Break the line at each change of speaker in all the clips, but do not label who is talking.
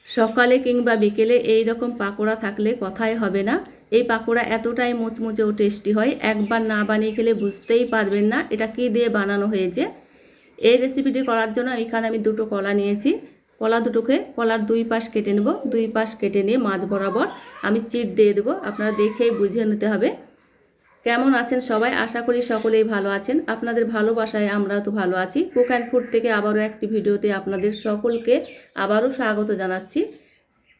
সকালে কিংবা বিকেলে এই রকম পাকোড়া থাকলে কথাই হবে না। এই পাকোড়া এতটাই মুচমুচে ও টেস্টি হয়, একবার না বানিয়ে খেলে বুঝতেই পারবেন না এটা কী দিয়ে বানানো হয়েছে। এই রেসিপিটি করার জন্য এখানে আমি দুটো কলা নিয়েছি। কলা দুটোকে কলার দুই পাশ কেটে নেব। দুই পাশ কেটে নিয়ে মাঝ বরাবর আমি চিট দিয়ে দেবো। আপনারা দেখেই বুঝে নিতে হবে। কেমন আছেন সবাই? আশা করি সকলেই ভালো আছেন। আপনাদের ভালোবাসায় আমরাও তো ভালো আছি। কুক অ্যান্ড ফুড থেকে আবারও একটি ভিডিওতে আপনাদের সকলকে আবারও স্বাগত জানাচ্ছি।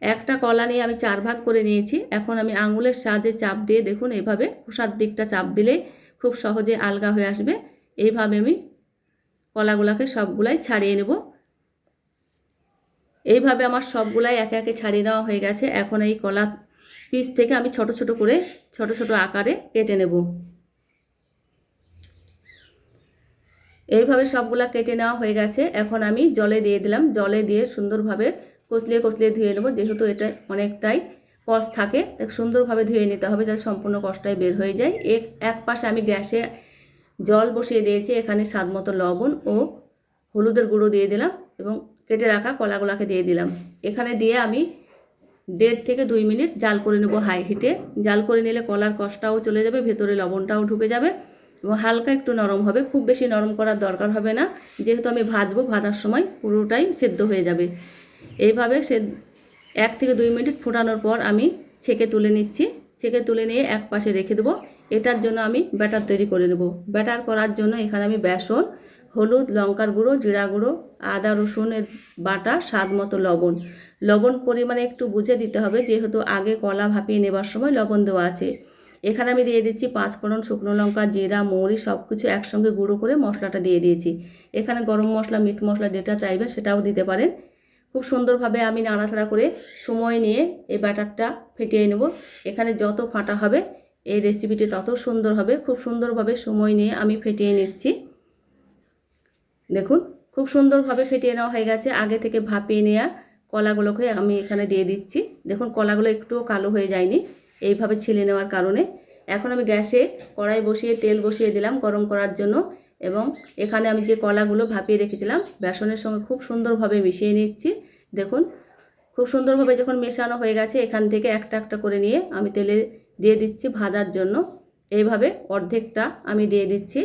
একটা কলা নিয়ে আমি 4 ভাগ করে নিয়েছি। এখন আমি আঙুলের সাহায্যে চাপ দিয়ে দেখুন, এইভাবে খোসার দিকটা চাপ দিলেই খুব সহজে আলগা হয়ে আসবে। এইভাবে আমি কলাগুলোকে সবগুলাই ছাড়িয়ে নেব। এইভাবে আমার সবগুলাই একে একে ছাড়িয়ে নেওয়া হয়ে গেছে। এখন এই কলা পিস থেকে আমি ছোট ছোট করে ছোট ছোট আকারে কেটে নেব। এইভাবে সবগুলা কেটে নেওয়া হয়ে গেছে। এখন আমি জলে দিয়ে দিলাম। জলে দিয়ে সুন্দরভাবে কচলিয়ে কচলিয়ে ধুয়ে নেব। যেহেতু এটা অনেকটাই কষ থাকে, সুন্দরভাবে ধুয়ে নিতে হবে যাতে সম্পূর্ণ কষটাই বের হয়ে যায়। এক পাশে আমি গ্যাসে জল বসিয়ে দিয়েছি। এখানে স্বাদ মতো লবণ ও হলুদের গুঁড়ো দিয়ে দিলাম এবং কেটে রাখা কলাগুলাকে দিয়ে দিলাম। এখানে দিয়ে আমি 1.5 থেকে 2 মিনিট জাল করে নেব হাই হিটে। জাল করে নিলে কলার কষটাও চলে যাবে, ভেতরে লবণটাও ঢুকে যাবে এবং হালকা একটু নরম হবে। খুব বেশি নরম করার দরকার হবে না, যেহেতু আমি ভাজবো, ভাজার সময় পুরোটাই সেদ্ধ হয়ে যাবে। এইভাবে 1 থেকে 2 মিনিট ফোটানোর পর আমি ছেঁকে তুলে নিচ্ছি। ছেঁকে তুলে নিয়ে এক পাশে রেখে দেবো। এটার জন্য আমি ব্যাটার তৈরি করে নেব। ব্যাটার করার জন্য এখানে আমি বেসন, হলুদ, লঙ্কার গুঁড়ো, জিরা গুঁড়ো, আদা রসুনের বাটা, স্বাদ মতো লবণ। লবণ পরিমাণে একটু বুঝে দিতে হবে, যেহেতু আগে কলা ভাপিয়ে নেবার সময় লবণ দেওয়া আছে। এখানে আমি দিয়ে দিচ্ছি 5 ফোড়ন, শুকনো লঙ্কা, জিরা, মৌরি সব কিছু একসঙ্গে গুঁড়ো করে মশলাটা দিয়ে দিয়েছি। এখানে গরম মশলা, মিট মশলা যেটা চাইবে সেটাও দিতে পারেন। খুব সুন্দরভাবে আমি নাড়াচাড়া করে সময় নিয়ে এই ব্যাটারটা ফেটিয়ে নেব। এখানে যত ফাটা হবে এই রেসিপিটি তত সুন্দর হবে। খুব সুন্দরভাবে সময় নিয়ে আমি ফেটিয়ে নিচ্ছি। দেখুন খুব সুন্দরভাবে ফেটিয়ে নেওয়া হয়ে গেছে। আগে থেকে ভাপিয়ে নেওয়া কলাগুলোকে আমি এখানে দিয়ে দিচ্ছি। দেখুন কলাগুলো একটুও কালো হয়ে যায়নি এইভাবে ছিলে নেওয়ার কারণে। এখন আমি গ্যাসে কড়াই বসিয়ে তেল বসিয়ে দিলাম গরম করার জন্য এবং এখানে আমি যে কলাগুলো ভাপিয়ে রেখেছিলাম বেসনের সঙ্গে খুব সুন্দরভাবে মিশিয়ে নিচ্ছি। দেখুন খুব সুন্দরভাবে যখন মেশানো হয়ে গেছে, এখান থেকে একটা একটা করে নিয়ে আমি তেলে দিয়ে দিচ্ছি ভাজার জন্য। এইভাবে অর্ধেকটা আমি দিয়ে দিচ্ছি।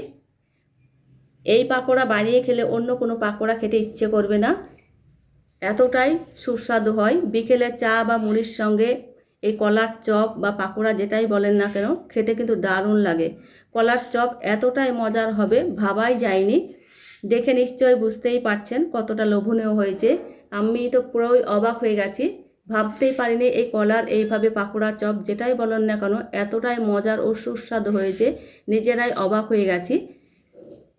এই পাকোড়া বানিয়ে খেলে অন্য কোনো পাকোড়া খেতে ইচ্ছে করবে না, এতটাই সুস্বাদু হয়। বিকেলে চা বা মুড়ির সঙ্গে এই কলার চপ বা পাকোড়া যেটাই বলেন না কেন খেতে কিন্তু দারুণ লাগে। কলার চপ এতটাই মজার হবে ভাবাই যায়নি। দেখে নিশ্চয়ই বুঝতেই পারছেন কতটা লোভনীয় হয়েছে। আমি তো পুরোই অবাক হয়ে গেছি, ভাবতেই পারিনি এই কলার এইভাবে পাকোড়া চপ যেটাই বলেন না কেন এতটাই মজার ও সুস্বাদু হয়েছে। নিজেরাই অবাক হয়ে গেছি।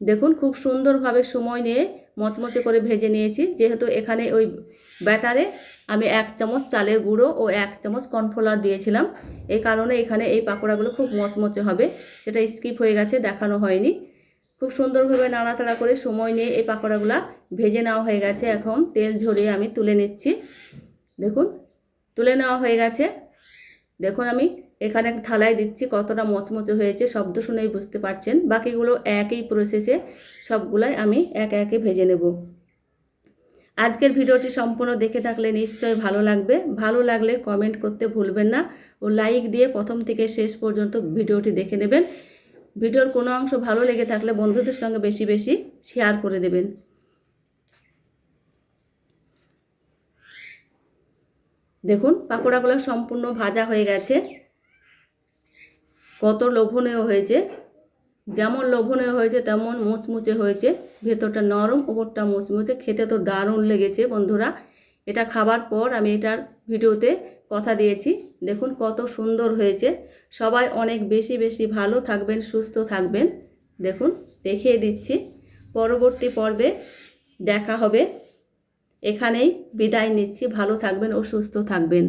দেখুন খুব সুন্দরভাবে সময় নিয়ে মচমচে করে ভেজে নিয়েছি। যেহেতু এখানে ওই ব্যাটারে আমি 1 চামচ চালের গুঁড়ো ও 1 চামচ কর্নফ্লাওয়ার দিয়েছিলাম, এই কারণে এখানে এই পাকোড়াগুলো খুব মচমচে হবে। সেটা স্কিপ হয়ে গেছে, দেখানো হয়নি। খুব সুন্দরভাবে নাড়াচাড়া করে সময় নিয়ে এই পাকোড়াগুলো ভেজে নেওয়া হয়ে গেছে। এখন তেল ঝরিয়ে আমি তুলে নিচ্ছি। দেখুন তুলে নেওয়া হয়ে গেছে। দেখুন আমি এখানে একটা থালায় দিচ্ছি, কতটা মচমচে হয়েছে শব্দ শুনেই বুঝতে পারছেন। বাকিগুলো একই প্রসেসে সবগুলাই আমি একে একে ভেজে নেব। আজকের ভিডিওটি সম্পূর্ণ দেখে থাকলে নিশ্চয়ই ভালো লাগবে। ভালো লাগলে কমেন্ট করতে ভুলবেন না ও লাইক দিয়ে প্রথম থেকে শেষ পর্যন্ত ভিডিওটি দেখে নেবেন। ভিডিওর কোনো অংশ ভালো লেগে থাকলে বন্ধুদের সঙ্গে বেশি বেশি শেয়ার করে দেবেন। দেখুন পাকোড়াগুলো সম্পূর্ণ ভাজা হয়ে গেছে। কত লোভনীয় হয়েছে, যেমন লোভনীয় হয়েছে তেমন মুচমুচে হয়েছে। ভেতরটা নরম, ওপরটা মুচমুচে, খেতে তো দারুণ লেগেছে বন্ধুরা। এটা খাবার পর আমি এটার ভিডিওতে কথা দিয়েছি। দেখুন কত সুন্দর হয়েছে। সবাই অনেক বেশি বেশি ভালো থাকবেন, সুস্থ থাকবেন। দেখুন দেখিয়ে দিচ্ছি। পরবর্তী পর্বে দেখা হবে। এখানেই বিদায় নিচ্ছি। ভালো থাকবেন ও সুস্থ থাকবেন।